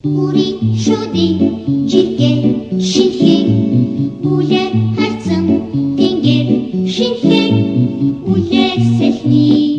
우리 슈디 짙게 신행 울레 харцам тэнгэр шинхэн үлээсэлний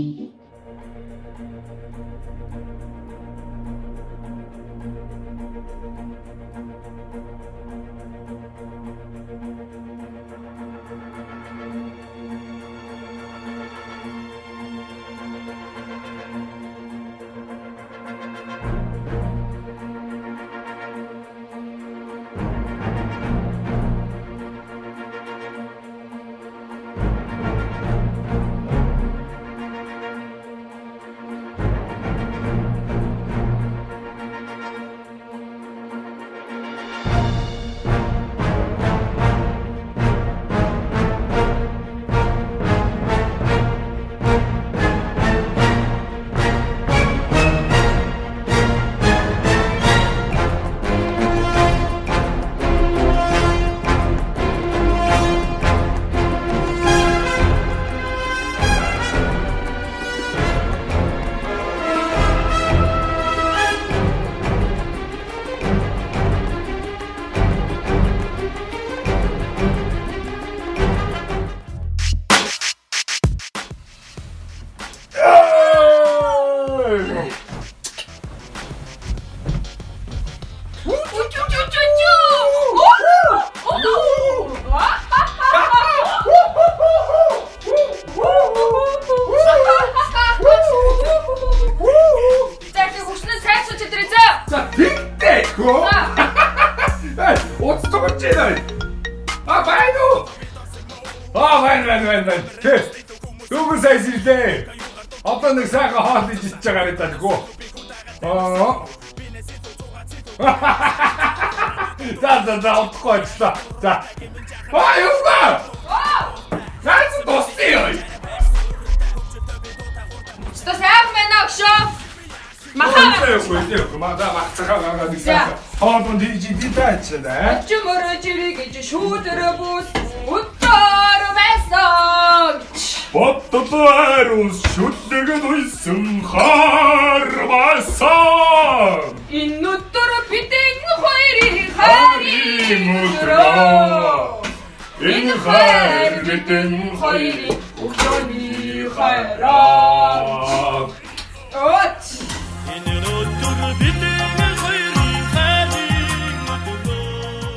자, 빅대고! 어디서 갔지는? 바이두! 바이두. 누구 사이실 때 어떤 의사가 허한테 진짜가 그랬다고? 자, 어떡하지? 자. 영가! 나한테 넣었어요! Что самое нахшо? Чуморочили гечи шутера бус уттору мессон. Боттотарус шүтлэгэд уйсан хармасан Инуттор питэн хоёрын харин өдрөө. Энэ хайр бидэн хоёрын өглөөний хайраа. От Энэ өдөр бидний